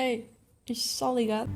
Ei, isto só ligado.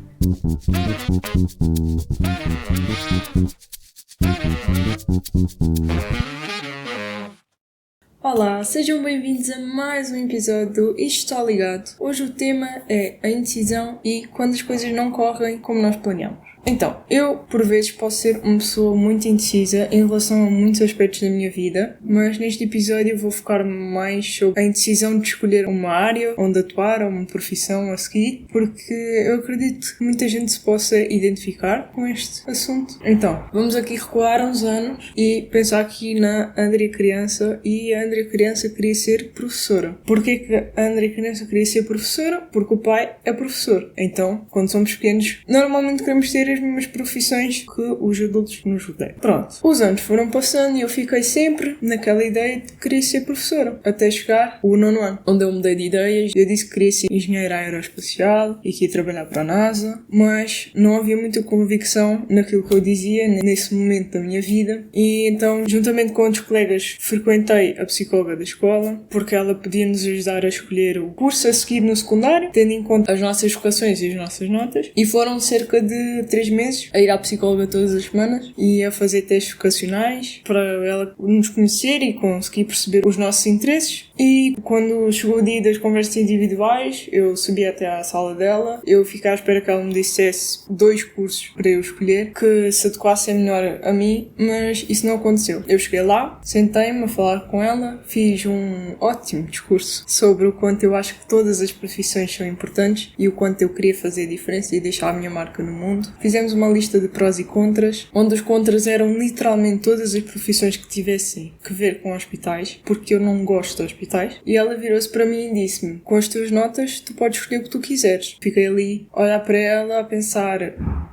Olá, sejam bem-vindos a mais um episódio do Isto Está Ligado. Hoje o tema é a indecisão e quando as coisas não correm como nós planeamos. Então, eu por vezes posso ser uma pessoa muito indecisa em relação a muitos aspectos da minha vida, mas neste episódio eu vou focar-me mais sobre a indecisão de escolher uma área onde atuar ou uma profissão a seguir, porque eu acredito que muita gente se possa identificar com este assunto. Então, vamos aqui recuar uns anos e pensar aqui na Andrea criança, e a Andrea criança queria ser professora. Porquê que a Andrea criança queria ser professora? Porque o pai é professor. Então, quando somos pequenos, normalmente queremos ter as mesmas profissões que os adultos nos rodeiam. Pronto. Os anos foram passando e eu fiquei sempre naquela ideia de querer ser professora. Até chegar o 9º ano, onde eu mudei de ideias. Eu disse que queria ser engenheira aeroespacial e que ia trabalhar para a NASA, mas não havia muita convicção naquilo que eu dizia nesse momento da minha vida. E então, juntamente com outros colegas, frequentei a psicóloga da escola, porque ela podia-nos ajudar a escolher o curso a seguir no secundário, tendo em conta as nossas vocações e as nossas notas. E foram cerca de 3 meses a ir à psicóloga todas as semanas e a fazer testes vocacionais para ela nos conhecer e conseguir perceber os nossos interesses. E quando chegou o dia das conversas individuais, eu subi até à sala dela, eu fiquei à espera que ela me dissesse 2 cursos para eu escolher que se adequassem melhor a mim, mas isso não aconteceu. Eu cheguei lá, sentei-me a falar com ela, fiz um ótimo discurso sobre o quanto eu acho que todas as profissões são importantes e o quanto eu queria fazer a diferença e deixar a minha marca no mundo. Fizemos uma lista de prós e contras, onde os contras eram literalmente todas as profissões que tivessem que ver com hospitais, porque eu não gosto de hospitais. E ela virou-se para mim e disse-me: com as tuas notas, tu podes escolher o que tu quiseres. Fiquei ali, a olhar para ela, a pensar: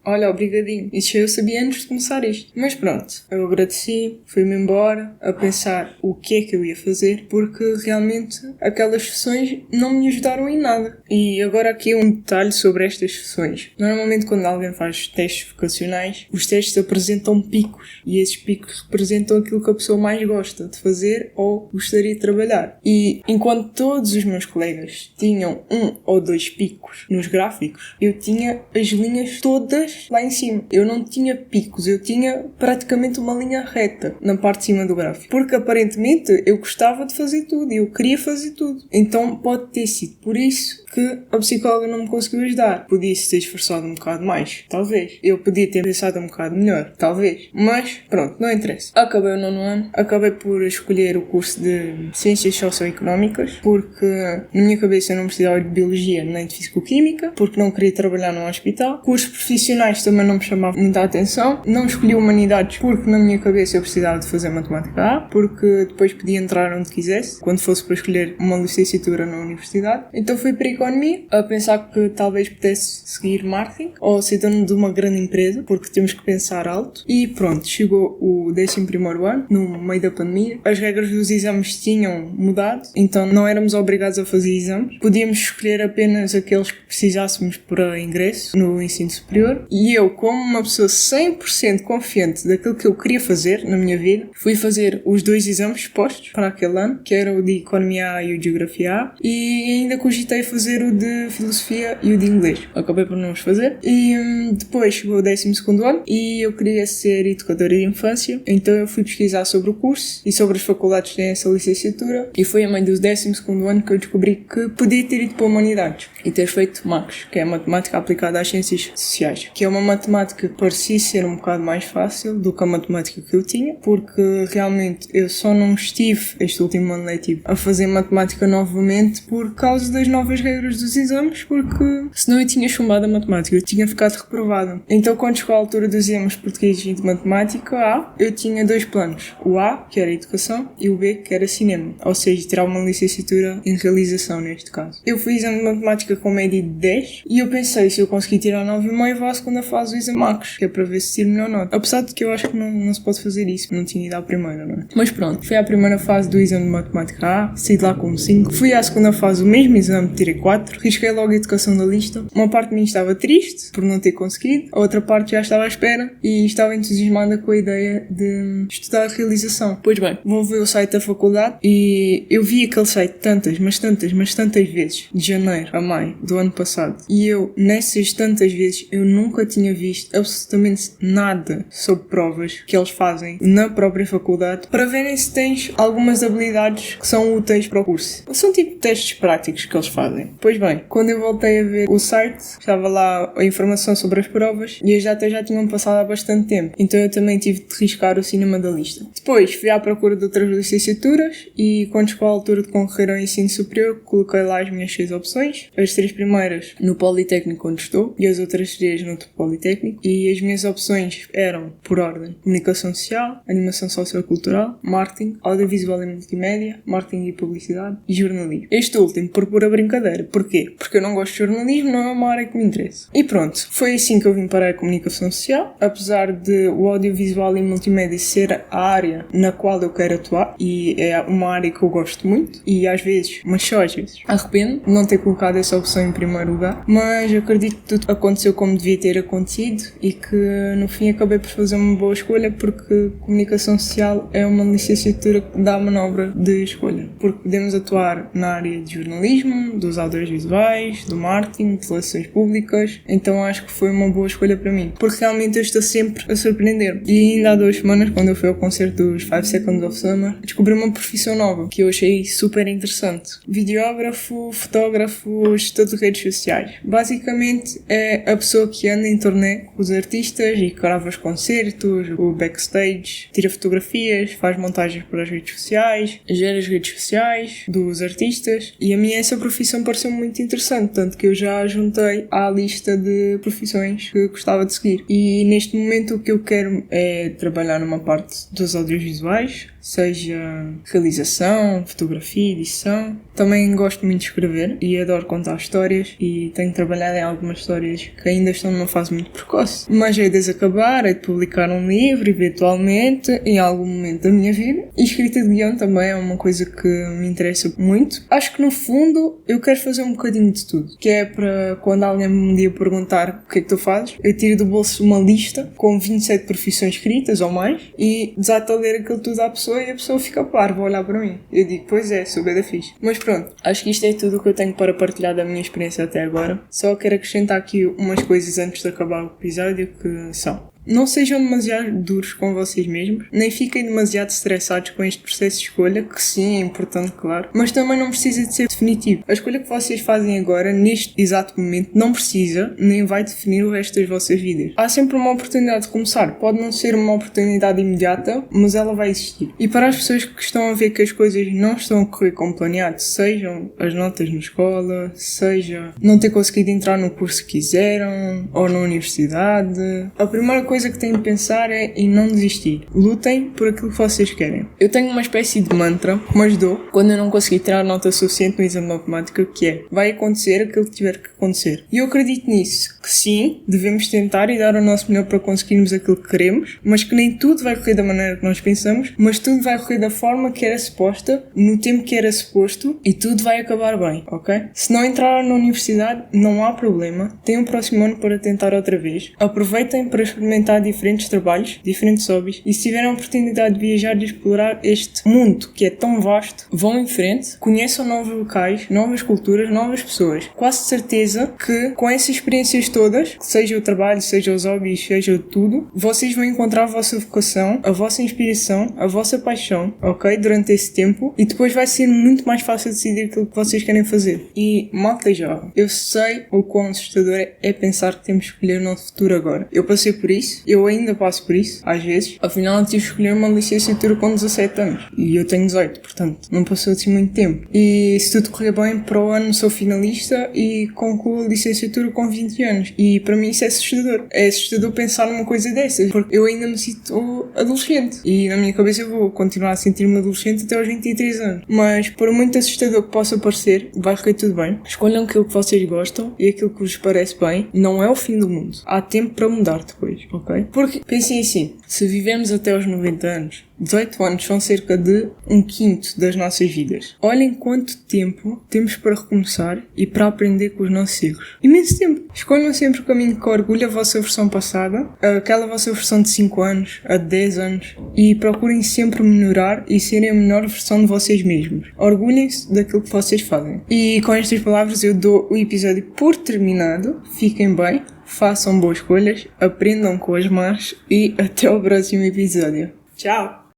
olha, obrigadinho. Isso eu sabia antes de começar isto. Mas pronto, eu agradeci, fui-me embora a pensar o que é que eu ia fazer, porque realmente aquelas sessões não me ajudaram em nada. E agora aqui um detalhe sobre estas sessões. Normalmente quando alguém faz testes vocacionais, os testes apresentam picos, e esses picos representam aquilo que a pessoa mais gosta de fazer ou gostaria de trabalhar. E enquanto todos os meus colegas tinham 1 ou 2 picos nos gráficos, eu tinha as linhas todas lá em cima. Eu não tinha picos, eu tinha praticamente uma linha reta na parte de cima do gráfico, porque aparentemente eu gostava de fazer tudo, eu queria fazer tudo. Então pode ter sido por isso que a psicóloga não me conseguiu ajudar. Podia-se ter esforçado um bocado mais, talvez. Eu podia ter pensado um bocado melhor, talvez. Mas, pronto, não interessa. Acabei o 9º ano, acabei por escolher o curso de Ciências Socioeconómicas, porque na minha cabeça eu não precisava de Biologia nem de Fisicoquímica, porque não queria trabalhar num hospital. Cursos profissionais também não me chamavam muita atenção. Não escolhi Humanidades porque na minha cabeça eu precisava de fazer Matemática A, porque depois podia entrar onde quisesse, quando fosse para escolher uma licenciatura na universidade. Então fui para Economia, a pensar que talvez pudesse seguir Marketing ou ser dono de uma grande empresa, porque temos que pensar alto. E pronto, chegou o 11º ano, no meio da pandemia. As regras dos exames tinham mudado, então não éramos obrigados a fazer exames. Podíamos escolher apenas aqueles que precisássemos para ingresso no ensino superior. E eu, como uma pessoa 100% confiante daquilo que eu queria fazer na minha vida, fui fazer os 2 exames expostos para aquele ano, que era o de Economia A e o de Geografia A, e ainda cogitei fazer o de Filosofia e o de Inglês. Acabei por não os fazer. E depois chegou o 12º ano e eu queria ser educadora de infância, então eu fui pesquisar sobre o curso e sobre as faculdades que têm essa licenciatura, e foi a meio do 12º ano que eu descobri que podia ter ido para Humanidades e ter feito MACS, que é a Matemática Aplicada às Ciências Sociais, que é uma matemática que parecia ser um bocado mais fácil do que a matemática que eu tinha, porque realmente eu só não estive este último ano letivo a fazer matemática novamente por causa das novas regras dos exames, porque senão eu tinha chumbado a matemática, eu tinha ficado reprovada. Então quando chegou a altura dos exames portugueses e de matemática A, eu tinha 2 planos. O A, que era Educação, e o B, que era Cinema, ou seja, tirar uma licenciatura em Realização neste caso. Eu fui exame de matemática com média de 10 e eu pensei, se eu conseguir tirar 9,5 vou à segunda fase do exame MACS, que é para ver se tiro melhor nota. Apesar de que eu acho que não se pode fazer isso, não tinha ido à primeira, não é? Mas pronto, fui à primeira fase do exame de matemática A, saí de lá com 5. Fui à segunda fase, o mesmo exame, tirei 4. Risquei logo a Educação da lista. Uma parte de mim estava triste por não ter conseguido, a outra parte já estava à espera e estava entusiasmada com a ideia de estudar a Realização. Pois bem, vou ver o site da faculdade e eu vi aquele site tantas vezes, de janeiro a maio. maio do ano passado. E eu, nessas tantas vezes, eu nunca tinha visto absolutamente nada sobre provas que eles fazem na própria faculdade para verem se tens algumas habilidades que são úteis para o curso. São tipo testes práticos que eles fazem. Pois bem, quando eu voltei a ver o site, estava lá a informação sobre as provas e as datas já tinham passado há bastante tempo. Então eu também tive de riscar o cinema da lista. Depois fui à procura de outras licenciaturas e quando chegou a altura de concorrer ao ensino superior, coloquei lá as minhas 6 opções. As 3 primeiras no Politécnico onde estou e as outras 3 no outro Politécnico. E as minhas opções eram, por ordem, Comunicação Social, Animação Sociocultural, Marketing, Audiovisual e Multimédia, Marketing e Publicidade e Jornalismo. Este último, por pura brincadeira. Porquê? Porque eu não gosto de jornalismo, não é uma área que me interessa. E pronto, foi assim que eu vim para a Comunicação Social, apesar de o Audiovisual e Multimédia ser a área na qual eu quero atuar e é uma área que eu gosto muito e às vezes, mas só às vezes, arrependo de não ter colocado essa opção em primeiro lugar, mas acredito que tudo aconteceu como devia ter acontecido e que no fim acabei por fazer uma boa escolha porque Comunicação Social é uma licenciatura que dá manobra de escolha, porque podemos atuar na área de jornalismo, dos audiovisuais, do marketing, de relações públicas, então acho que foi uma boa escolha para mim, porque realmente eu estou sempre a surpreender. E ainda há 2 semanas, quando eu fui ao concerto dos 5 Seconds of Summer, descobri uma profissão nova que eu achei super interessante. Videógrafo, fotógrafo, gestor de redes sociais. Basicamente é a pessoa que anda em turnê com os artistas e grava os concertos, o backstage, tira fotografias, faz montagens para as redes sociais, gera as redes sociais dos artistas e a mim essa profissão pareceu muito interessante, tanto que eu já juntei à lista de profissões que gostava de seguir. E neste momento o que eu quero é trabalhar numa parte dos audiovisuais, seja realização, fotografia, edição. Também gosto muito de escrever e adoro contar histórias e tenho trabalhado em algumas histórias que ainda estão numa fase muito precoce. Mas hei de acabar, hei de publicar um livro eventualmente em algum momento da minha vida. E escrita de guião também é uma coisa que me interessa muito. Acho que no fundo eu quero fazer um bocadinho de tudo, que é para quando alguém me um dia perguntar o que é que tu fazes, eu tiro do bolso uma lista com 27 profissões escritas ou mais e desato a ler aquilo tudo à pessoa e a pessoa fica parva a olhar para mim. Eu digo, pois é, sou bué da fixe. Mas pronto, acho que isto é tudo o que eu tenho para partilhar da minha experiência até agora. Só quero acrescentar aqui umas coisas antes de acabar o episódio que são: não sejam demasiado duros com vocês mesmos, nem fiquem demasiado estressados com este processo de escolha, que sim, é importante, claro, mas também não precisa de ser definitivo. A escolha que vocês fazem agora, neste exato momento, não precisa, nem vai definir o resto das vossas vidas. Há sempre uma oportunidade de começar. Pode não ser uma oportunidade imediata, mas ela vai existir. E para as pessoas que estão a ver que as coisas não estão a correr como planeado, sejam as notas na escola, seja não ter conseguido entrar no curso que quiseram, ou na universidade, a primeira coisa que têm de pensar é em não desistir. Lutem por aquilo que vocês querem. Eu tenho uma espécie de mantra que me ajudou quando eu não consegui tirar nota suficiente no exame de matemática, que é: vai acontecer aquilo que tiver que acontecer. E eu acredito nisso, que sim, devemos tentar e dar o nosso melhor para conseguirmos aquilo que queremos, mas que nem tudo vai correr da maneira que nós pensamos, mas tudo vai correr da forma que era suposta, no tempo que era suposto, e tudo vai acabar bem, ok? Se não entraram na universidade, não há problema. Tenham o próximo ano para tentar outra vez. Aproveitem para experimentar diferentes trabalhos, diferentes hobbies, e se tiverem a oportunidade de viajar e de explorar este mundo que é tão vasto, vão em frente, conheçam novos locais, novas culturas, novas pessoas. Quase certeza que com essas experiências todas, seja o trabalho, seja os hobbies, seja tudo, vocês vão encontrar a vossa vocação, a vossa inspiração, a vossa paixão, ok? Durante esse tempo, e depois vai ser muito mais fácil decidir aquilo que vocês querem fazer. E malta jovem, eu sei o quão assustador é pensar que temos que escolher o nosso futuro agora. Eu passei por isso. Eu ainda passo por isso, às vezes. Afinal, eu tive que escolher uma licenciatura com 17 anos. E eu tenho 18, portanto, não passou assim muito tempo. E se tudo correr bem, para o ano sou finalista e concluo a licenciatura com 20 anos. E para mim isso é assustador. É assustador pensar numa coisa dessas, porque eu ainda me sinto adolescente. E na minha cabeça eu vou continuar a sentir-me adolescente até aos 23 anos. Mas, por muito assustador que possa parecer, vai correr tudo bem. Escolham aquilo que vocês gostam e aquilo que vos parece bem. Não é o fim do mundo. Há tempo para mudar depois. ok? Porque pensem assim, se vivemos até aos 90 anos, 18 anos são cerca de 1/5 das nossas vidas. Olhem quanto tempo temos para recomeçar e para aprender com os nossos erros. Imenso tempo. Escolham sempre o caminho que orgulha a vossa versão passada, aquela vossa versão de 5 anos, a de 10 anos, e procurem sempre melhorar e serem a melhor versão de vocês mesmos. Orgulhem-se daquilo que vocês fazem. E com estas palavras eu dou o episódio por terminado. Fiquem bem, façam boas escolhas, aprendam com as más e até ao próximo episódio. Tchau!